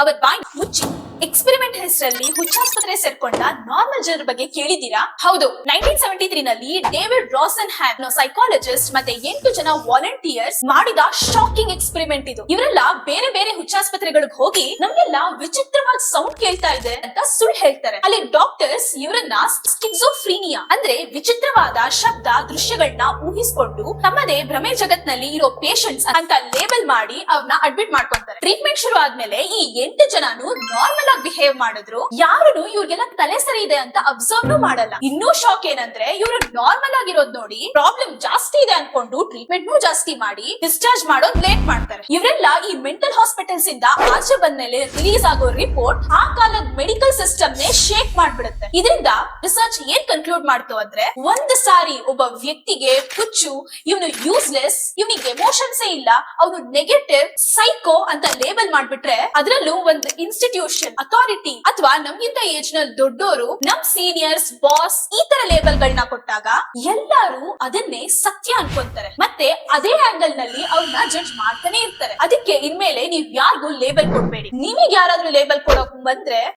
ಅವತ್ ಬಾಯ್ ಮುಚ್ಚಿ. ಎಕ್ಸ್ಪೆರಿಮೆಂಟ್ ಹೆಸರಲ್ಲಿ ಹುಚ್ಚಾಸ್ಪತ್ರೆ ಸೇರ್ಕೊಂಡ ನಾರ್ಮಲ್ ಜನರ ಬಗ್ಗೆ ಕೇಳಿದೀರಾ? ಹೌದು, 1973 ನಲ್ಲಿ ಡೇವಿಡ್ ರಾಸನ್ ಹ್ಯಾನ್ ಸೈಕಾಲಜಿಸ್ಟ್ ಮತ್ತೆ 8 ಜನ ವಾಲಂಟಿಯರ್ಸ್ ಮಾಡಿದ ಶಾಕಿಂಗ್ ಎಕ್ಸ್ಪೆರಿಮೆಂಟ್ ಇದು. ಇವರೆಲ್ಲ ಬೇರೆ ಬೇರೆ ಹುಚ್ಚಾಸ್ಪತ್ರೆಗಳಿಗೆ ಹೋಗಿ ನಮ್ಗೆಲ್ಲ ವಿಚಿತ್ರವಾದ ಸೌಂಡ್ ಕೇಳ್ತಾ ಇದೆ ಅಂತ ಸುಳ್ಳು ಹೇಳ್ತಾರೆ. ಅಲ್ಲಿ ಡಾಕ್ಟರ್ಸ್ ಇವರನ್ನ ಸ್ಕಿಜೋಫ್ರೀನಿಯಾ ಅಂದ್ರೆ ವಿಚಿತ್ರವಾದ ಶಬ್ದ ದೃಶ್ಯಗಳನ್ನ ಊಹಿಸಿಕೊಂಡು ತಮ್ಮದೇ ಭ್ರಮೆ ಜಗತ್ನಲ್ಲಿ ಇರೋ ಪೇಷಂಟ್ಸ್ ಅಂತ ಲೇಬಲ್ ಮಾಡಿ ಅವ್ರನ್ನ ಅಡ್ಮಿಟ್ ಮಾಡ್ಕೊಂತಾರೆ. ಟ್ರೀಟ್ಮೆಂಟ್ ಶುರು ಆದ್ಮೇಲೆ ಈ 8 ಜನನು ನಾರ್ಮಲ್ ಆಗಿ ಬಿಹೇವ್ ಮಾಡಿದ್ರು. ಯಾರು ಇವ್ರಿಗೆಲ್ಲ ತಲೆ ಸರಿ ಇದೆ ಅಂತ ಅಬ್ಸರ್ವ್ ಮಾಡಲ್ಲ. ಇನ್ನೂ ಶಾಕ್ ಏನಂದ್ರೆ ಇವರು ನಾರ್ಮಲ್ ಆಗಿರೋದ್ ನೋಡಿ ಪ್ರಾಬ್ಲಮ್ ಜಾಸ್ತಿ ಇದೆ ಅನ್ಕೊಂಡು ಟ್ರೀಟ್ಮೆಂಟ್ ಜಾಸ್ತಿ ಮಾಡಿ ಡಿಸ್ಚಾರ್ಜ್ ಮಾಡೋದ್ ಲೇಟ್ ಮಾಡ್ತಾರೆ. ಇವರೆಲ್ಲ ಈ ಮೆಂಟಲ್ ಹಾಸ್ಪಿಟಲ್ಸ್ ಇಂದ ಆಚೆ ಬಂದ್ಮೇಲೆ ರಿಲೀಸ್ ಆಗೋ ರಿಪೋರ್ಟ್ ಆ ಕಾಲದ ಮೆಡಿಕಲ್ ಸಿಸ್ಟಮ್ ನೇ ಶೇಕ್ ಮಾಡ್ಬಿಡುತ್ತೆ. ಇದರಿಂದ ರಿಸರ್ಚ್ ಏನ್ ಕನ್ಕ್ಲೂಡ್ ಮಾಡ್ತು ಅಂದ್ರೆ, ಒಂದ್ ಸಾರಿ ಒಬ್ಬ ವ್ಯಕ್ತಿಗೆ ಹುಚ್ಚು, ಇವನು ಯೂಸ್ಲೆಸ್, ಇವನಿಗೆ ಎಮೋಷನ್ಸ್ ಇಲ್ಲ, ಅವನು ನೆಗೆಟಿವ್ ಸೈಕೋ ಅಂತ ಲೇಬಲ್ ಮಾಡ್ಬಿಟ್ರೆ ಅದರಲ್ಲೂ ಒಂದು ಇನ್ಸ್ಟಿಟ್ಯೂಷನ್ ಅಥಾರಿಟಿ ಅಥವಾ ನಮ್ಗಿಂತ ಏಜ್ ನಲ್ಲಿ ದೊಡ್ಡೋರು ನಮ್ ಸೀನಿಯರ್ಸ್ ಬಾಸ್ ಈ ತರ ಲೇಬಲ್ ಗಳನ್ನ ಕೊಟ್ಟಾಗ ಎಲ್ಲರೂ ಅದನ್ನೇ ಸತ್ಯ ಅನ್ಕೊಂತಾರೆ. ಮತ್ತೆ ಅದೇ ಆಂಗಲ್ ನಲ್ಲಿ ಅವ್ರನ್ನ ಜಡ್ಜ್ ಮಾಡ್ತಾನೆ ಇರ್ತಾರೆ. ಅದಕ್ಕೆ ಇನ್ಮೇಲೆ ನೀವ್ ಯಾರಿಗೂ ಲೇಬಲ್ ಕೊಡ್ಬೇಡಿ. ನಿಮಗೆ ಯಾರಾದ್ರೂ ಲೇಬಲ್ ಕೊಡೋಕ್ ಬಂದ್ರೆ